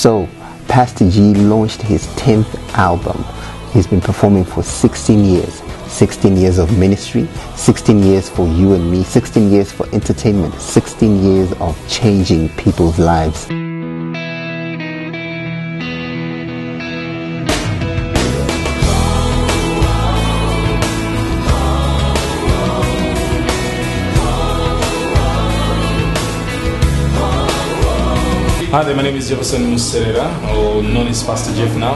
So, Pastor G launched his 10th album. He's been performing for 16 years. 16 years of ministry, 16 years for you and me, 16 years for entertainment, 16 years of changing people's lives. Hi there, my name is Jefferson Muserera, or known as Pastor Jeff now.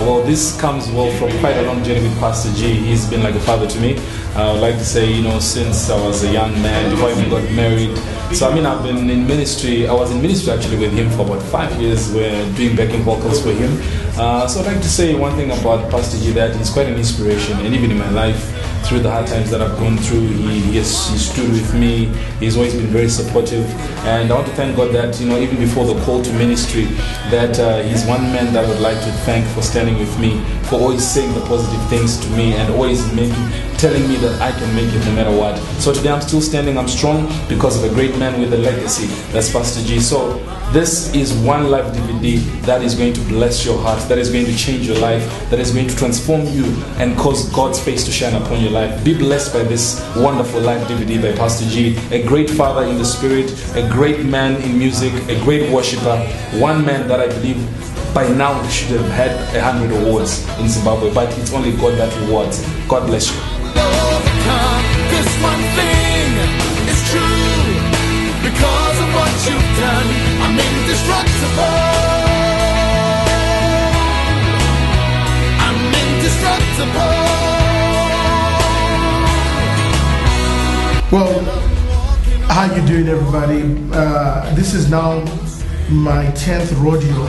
Well, this comes from quite a long journey with Pastor G. He's been like a father to me. I would like to say, since I was a young man, before I even got married. So I've been in ministry. I was in ministry actually with him for about 5 years. We're doing backing vocals for him. So I'd like to say one thing about Pastor G, that he's quite an inspiration, and even in my life, through the hard times that I've gone through, he stood with me. He's always been very supportive, and I want to thank God that even before the call to ministry, that he's one man that I would like to thank for standing with me, for always saying the positive things to me, and always telling me that I can make it no matter what. So today I'm still standing, I'm strong because of a great man with a legacy. That's Pastor G. So this is one live DVD that is going to bless your heart, that is going to change your life, that is going to transform you and cause God's face to shine upon your life. Be blessed by this wonderful live DVD by Pastor G, a great father in the spirit, a great man in music, a great worshiper, one man that I believe by now should have had 100 awards in Zimbabwe, but it's only God that rewards. God bless you. This one thing is true, because of what you've done, I'm indestructible. I'm indestructible. Well, how you doing, everybody? This is now my 10th rodeo,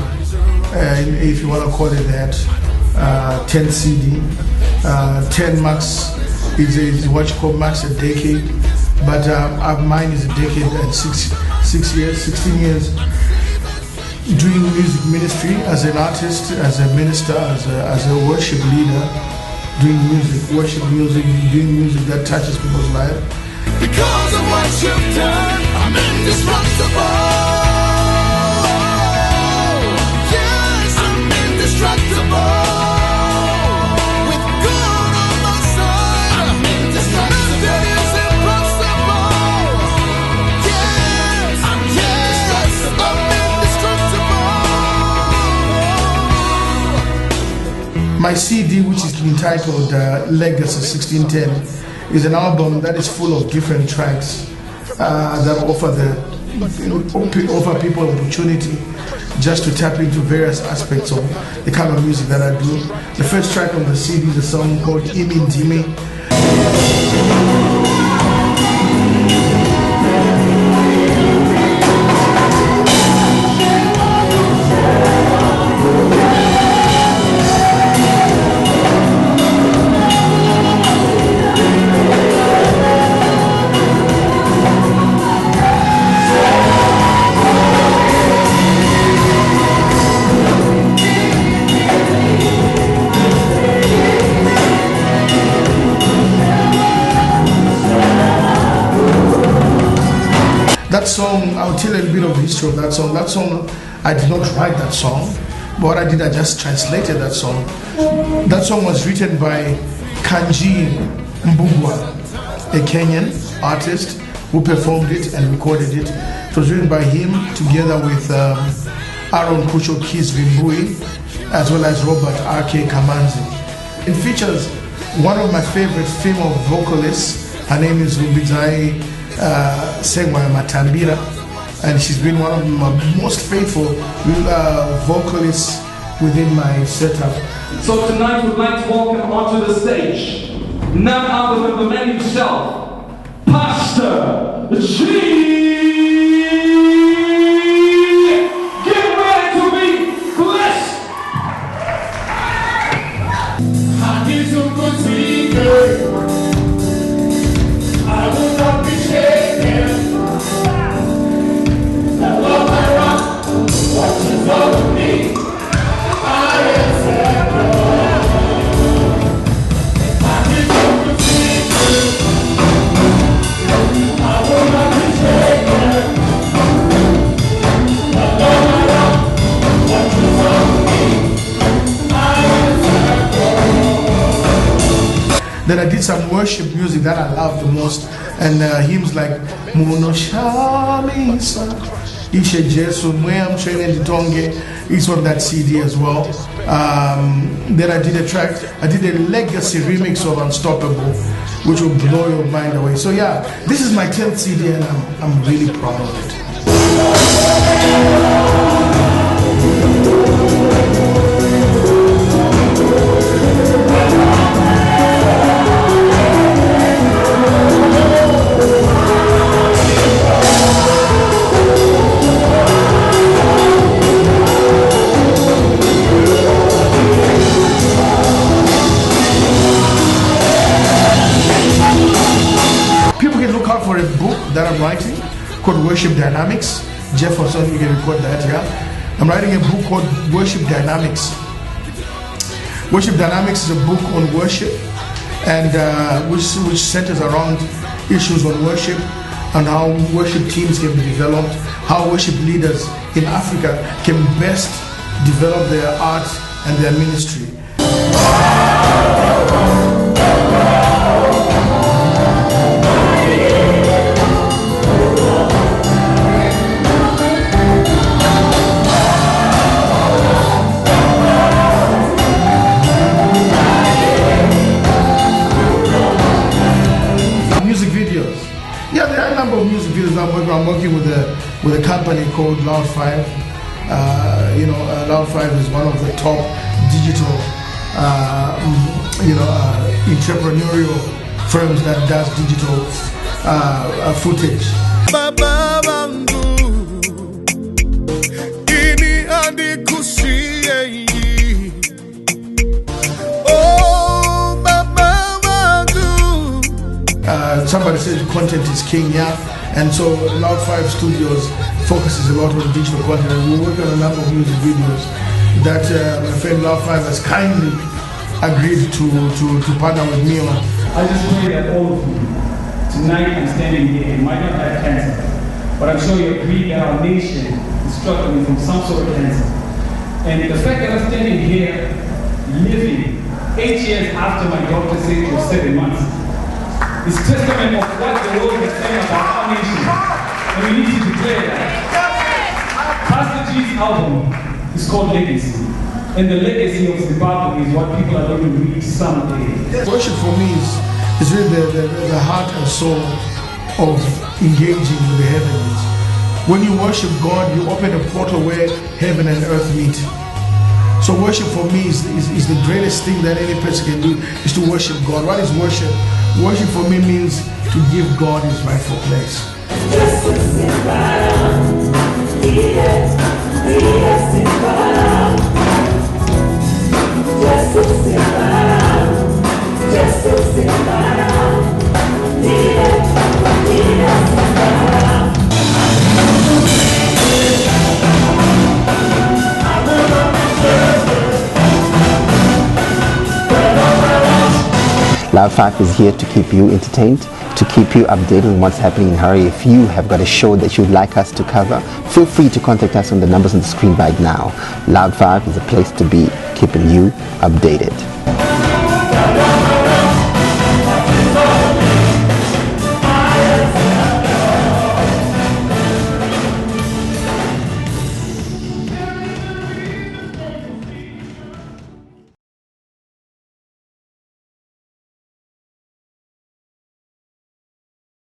if you want to call it that. 10th CD. 10 marks is what you call marks a decade, but mine is a decade and 16 years doing music ministry as an artist, as a minister, as a worship leader, doing music, worship music, doing music that touches people's lives. Because of what you've done, I'm indestructible. Yes, I'm indestructible. With God on my side, I'm indestructible. Nothing is impossible. Yes, I'm indestructible. I'm indestructible. My CD, which is entitled Legacy 1610, is an album that is full of different tracks that offer people opportunity just to tap into various aspects of the kind of music that I do. The first track on the CD is a song called Imi Ndimi. That song, I'll tell you a little bit of the history of that song. That song, I did not write that song. But what I did, I just translated that song. That song was written by Kanji Mbugwa, a Kenyan artist who performed it and recorded it. It was written by him together with Aaron Kucho Kiz Vimbui, as well as Robert R.K. Kamanzi. It features one of my favorite female vocalists. Her name is Rubizai Sengwa Matambira, and she's been one of my most faithful vocalists within my setup. So tonight we'd like to welcome onto the stage none other than the man himself, Pastor G. Get ready to be blessed. I need some good speakers. I will not be shaken. The love I rock, watches over me. I am settled. I need you to see. I will not be shaken. Then I did some worship music that I love the most, and hymns like Muno Shamisa, Ishe Jesu, Mwem Shene Ditonge, is on that CD as well. Then I did a legacy remix of Unstoppable, which will blow your mind away. So yeah, this is my 10th CD, and I'm really proud of it. For a book that I'm writing called Worship Dynamics. Jefferson, you can record that, yeah. I'm writing a book called Worship Dynamics. Worship Dynamics is a book on worship, and which centers around issues on worship and how worship teams can be developed, how worship leaders in Africa can best develop their art and their ministry. I'm working with a company called Loud 5. Loud 5 is one of the top digital, entrepreneurial firms that does digital footage. Somebody says content is king, yeah, and so Loud 5 Studios focuses a lot on digital content, and we work on a number of music videos that my friend Loud 5 has kindly agreed to partner with me on. I just pray that all of you, tonight I'm standing here, you might not have cancer, but I'm sure you agree that our nation is struggling from some sort of cancer. And the fact that I'm standing here, living 8 years after my doctor said it was 7 months, is testament of what the world is saying about our nation. And we need to declare that. Pastor G's album is called Legacy. And the legacy of Zimbabwe is what people are going to reach someday. Worship for me is really the heart and soul of engaging with the heavens. When you worship God, you open a portal where heaven and earth meet. So worship for me is the greatest thing that any person can do, is to worship God. What is worship? Worship for me means to give God his rightful place. Loud 5 is here to keep you entertained, to keep you updated on what's happening in Harare. If you have got a show that you'd like us to cover, feel free to contact us on the numbers on the screen right now. Loud 5 is a place to be, keeping you updated.